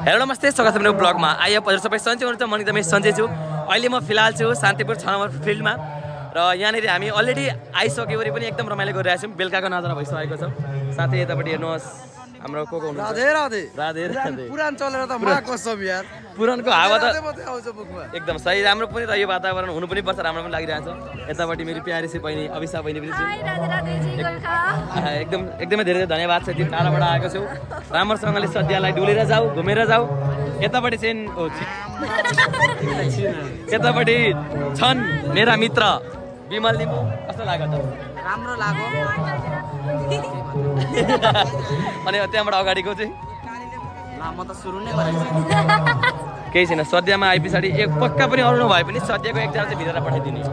Hello नमस्ते, स्वागत छ मेरो ब्लगमा। आइए हजुर सबै सन्चै हुनुहुन्छ। म एकदमै सन्चै छु। अहिले म फिलहाल छु शान्तिपुर 6 नम्बर फिल्डमा र यहाँनिर हामी अलरेडी आइसकेवरी पनि एकदम रमाइलो गरिरहेछौँ। बेलुकाको नजारा भइसकेको छ। साथै यतापट्टि हेर्नुहोस् हाम्रो को हुनुहुन्छ। राधे राधे राधे राधे। पुरान चलेर त मा कसम यार, पुरानको हावा त आउँछ मुखमा। एकदम सही, राम्रो पनि र यो वातावरण हुनु पनि पर्छ, राम्रो पनि लागिरहेछ। यतापट्टि मेरो प्यारी सी बहिनी अभिषा बहिनी पनि छ। एकदमै धेरै धन्यवाद छ, तिमी टाढाबाट आएको छौ। राम्रोसँगले सद्यलाई डुलेर जाऊ, घुमेर जाऊ। यतापट्टि चाहिँ यतापट्टि छन् मेरा मित्र विमल लिम्बू। कस्तो लाग्यो त? राम्रो लाग्यो। अनि त्यहाँबाट अगाडिको चाहिँ म त सुरु नै गरेको केही छैन। सद्यमा आए पछाडि एक पक्का पनि अरू नभए पनि सद्यको एकजना चाहिँ भित्र पठाइदिने।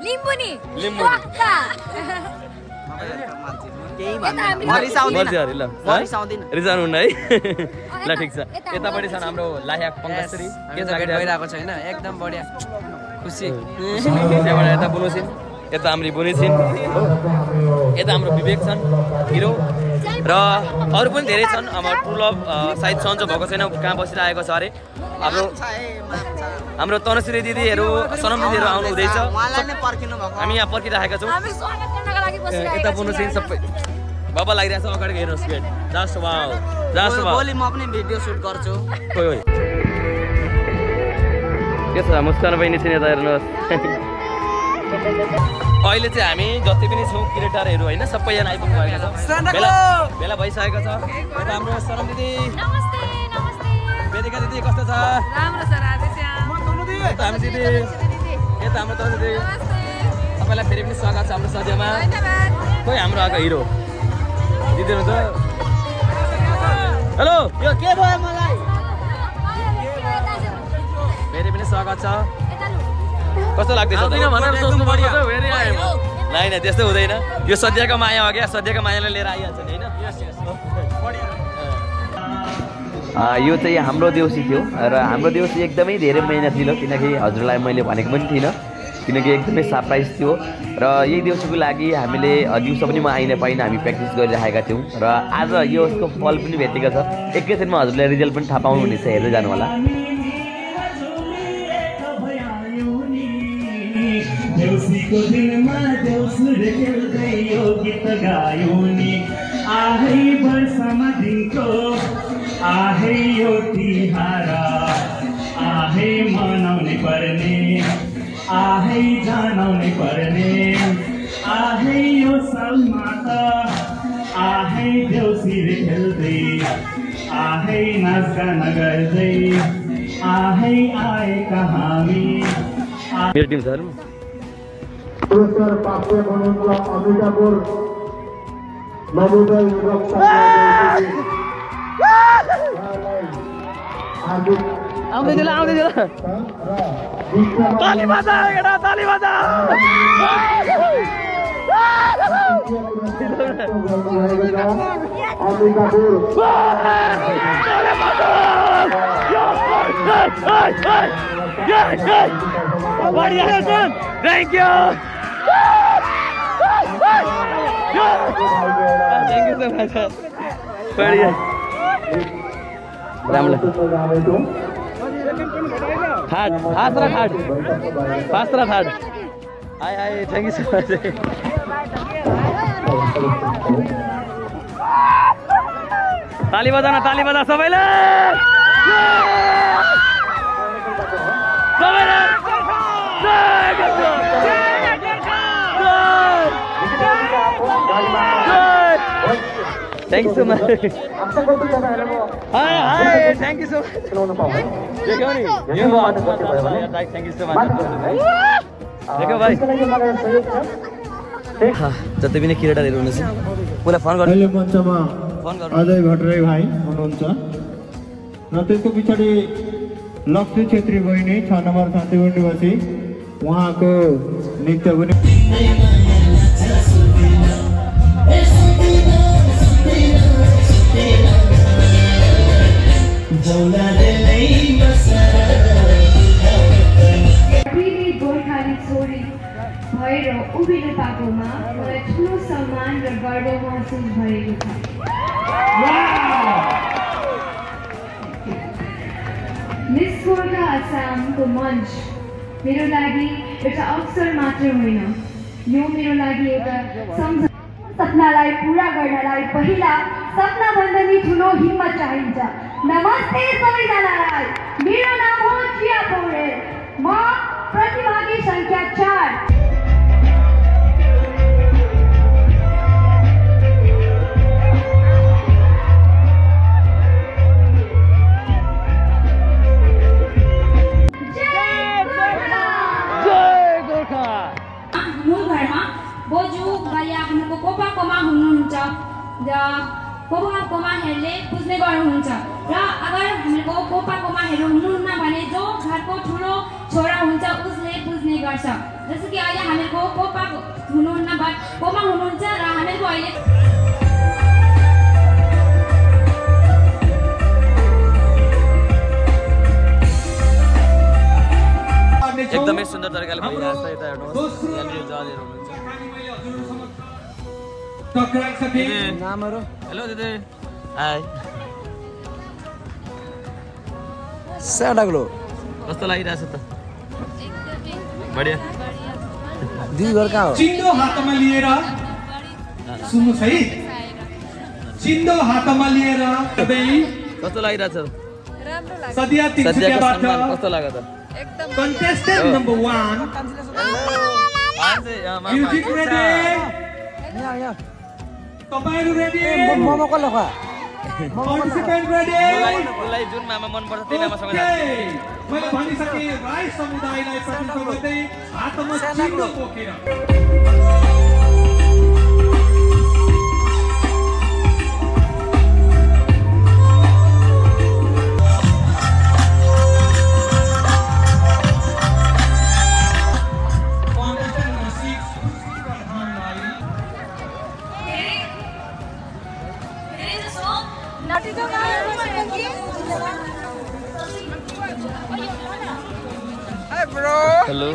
लिम्बू नि लिम्बू रिसाउनु हुन्न है। ल ठिक छ। यतापट्टि छन् हाम्रो लाह्या पङ्कश्री। के भइरहेको छैन, एकदम बढिया खुसी। त्यहाँबाट यता बुनुसिन, यता हाम्रो बुनी छिन्, यता हाम्रो विवेक छन् हिरो र अरू पनि धेरै छन्। अब ट्रु लभ सायद सन्चो भएको छैन, कहाँ बसिरहेको छ अरे। हाम्रो तनुश्री दिदीहरू, सनम दिदीहरू आउनु हुँदैछ। हामी यहाँ पर्खिरहेका छौँ। यता बुनुसिन सबै बाबा लागिरहेछ। अगाडि हेर्नुहोस् gate. Just wow, just wow. भोलि म पनि भिडियो सुट गर्छु। कोही के छ मुस्कान बहिनी छिन्, यता हेर्नुहोस्। अहिले चाहिँ हामी जति पनि छौँ क्रिएटरहरू होइन, सबैजना आइपुग्नु भएको छ। बेला भइसकेको छ। यता हाम्रो सनम दिदी, वेदिका दिदी कस्तो छ? यता हाम्रो दिदी, यता हाम्रो तनु दिदी, तपाईँलाई फेरि पनि स्वागत छ हाम्रो सद्यमा। कोही हाम्रो आएको हिरो दिदी हुनुहुन्छ। हेलो, यो के भयो मलाई? फेरि पनि स्वागत छ। कस्तो लाग्दैछ? नाइ त्यस्तो हुँदैन। यो सद्यको माया हो क्या, सद्यको मायालाई लिएर आइहाल्छ नि होइन। यो चाहिँ हाम्रो देउसी थियो र हाम्रो देउसी एकदमै धेरै मेहनतिलो, किनकि हजुरलाई मैले भनेको पनि थिइनँ, किनकि एकदमै सरप्राइज थियो। र यही देउसीको लागि हामीले दिउँसो पनि म आइन पाइनँ, हामी प्र्याक्टिस गरिरहेका थियौँ र आज यो उसको फल पनि भेटेको छ। एकैछिनमा हजुरलाई रिजल्ट पनि थाहा पाउनुहुनेछ, हेर्दै जानु होला। देउसीको दिनमा देउसुरे खेल्दै यो गीत गायो नि। आहै वर्षमा दिनको, आहै यो तिहार, आहै मनाउने पर्ने, आहै जनाउने पर्ने, आहै यो सालमा त आहै देउसीले खेल्दै, आहै नाचगान गर्दै, आहै आएका हामी। मेरो टिम सर पुरस्कार प्राप्त हुनुहुन्छ अमितापुर नवोदय युवक आउँदै दिला ताली बजा एडा, ताली बजा। Thank you. Thank you so much. बढ़िया। रामला। हार्ड, फास्ट रहा hard. Hi, thank you so much. ताली बजा सबैले। Thank you so much. Hi, thank you so much. देखो नि, यो thank you so much. देखो भाइ, जति पनि क्रिएटरहरू हुनुहुन्छ मलाई फोन गर्नु। अहिले मञ्चमा अजय भट्टराई भाइ हुनुहुन्छ र त्यसको पछाडि लक्ष्मी छेत्री बहिनी 6 नम्बर शान्तिपुर निवासी, उहाँको नृत्य पनि। गोर्खाली छोरी भएर उभिनु पाएकोमा मलाई ठुलो सम्मान र गर्व महसुस भएको छ। आसामको मञ्च मेरो लागि एउटा अवसर मात्र होइन, यो मेरो लागि एउटा सपनालाई पूरा गर्नलाई पहिला सपनाभन्दा नि ठुलो हिम्मत चाहिन्छ। नमस्ते सबैजनालाई, मेरो नाम हो जिया पौडेल, म प्रतिभागी संख्या 4। मूल घरमा बोजू भैया हाम्रो कोपाकोमा हुनुहुन्छ र कोपाकोमाहरूले पुज्ने गर्नुहुन्छ र अगर हाम्रो कोपाकोमाहरू हुनुहुन्न भने जो घरको ठुलो छोरा हुन्छ उसले पुज्ने गर्छ। जस्तो कि अहिले हामीहरूको कोपा हुनुहुन्न कोमा हुनुहुन्छ र हामीहरूको अहिले एकदमै सुन्दर तरिकाले भइरहेछ। यता हेर्नुहोस् यहाँनिर जजहरू हुनुहुन्छ। नामहरू हेलो दिदी हाई साडाग्लो कस्तो लागिरहेछ त? बढिया दिदी घर कहाँ हो? चिन्दो हातमा लिएर सुन्नुहोस् है, चिन्दो हातमा लिएर कस्तो लागिरहेछ? सदिया तिनसुकियाबाट कस्तो लाग्यो त? contestant number 1 music ready तपाईहरु रेडी मोमो को लखा participant ready मलाई जुन मामा मन पर्छ त्यही मामासँग जान्छु। मैले भनिसके राई समुदायलाई प्रतिनिधित्व गर्दै हातमा चिन्दो बोकेर हेलो